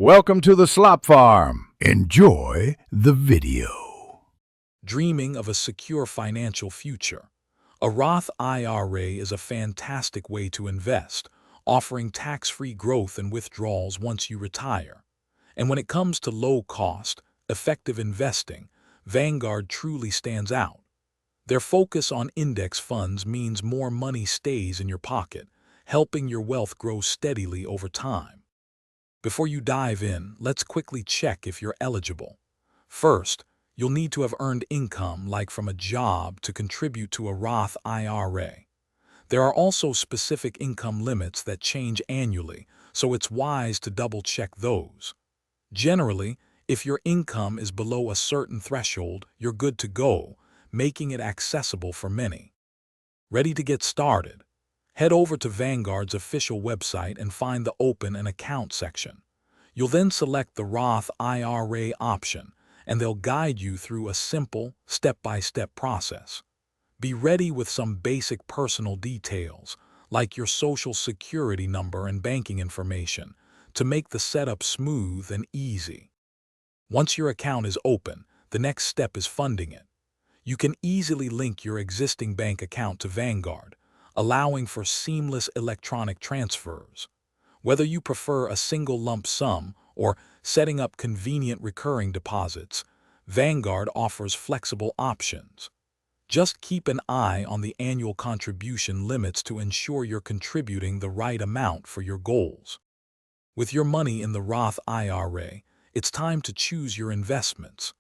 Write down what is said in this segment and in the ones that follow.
Welcome to the Slop Farm. Enjoy the video. Dreaming of a secure financial future. A Roth IRA is a fantastic way to invest, offering tax-free growth and withdrawals once you retire. And when it comes to low-cost, effective investing, Vanguard truly stands out. Their focus on index funds means more money stays in your pocket, helping your wealth grow steadily over time. Before you dive in, let's quickly check if you're eligible. First, you'll need to have earned income like from a job to contribute to a Roth IRA. There are also specific income limits that change annually, so it's wise to double-check those. Generally, if your income is below a certain threshold, you're good to go, making it accessible for many. Ready to get started? Head over to Vanguard's official website and find the Open an Account section. You'll then select the Roth IRA option, and they'll guide you through a simple, step-by-step process. Be ready with some basic personal details, like your social security number and banking information, to make the setup smooth and easy. Once your account is open, the next step is funding it. You can easily link your existing bank account to Vanguard, allowing for seamless electronic transfers. Whether you prefer a single lump sum or setting up convenient recurring deposits, Vanguard offers flexible options. Just keep an eye on the annual contribution limits to ensure you're contributing the right amount for your goals. With your money in the Roth IRA, it's time to choose your investments.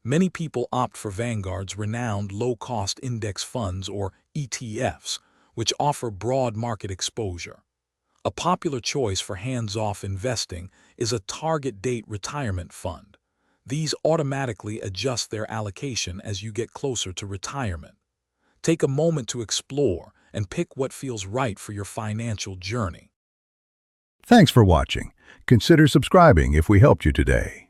Many people opt for Vanguard's renowned low-cost index funds or ETFs, which offer broad market exposure. A popular choice for hands-off investing is a target date retirement fund. These automatically adjust their allocation as you get closer to retirement. Take a moment to explore and pick what feels right for your financial journey. Thanks for watching. Consider subscribing if we helped you today.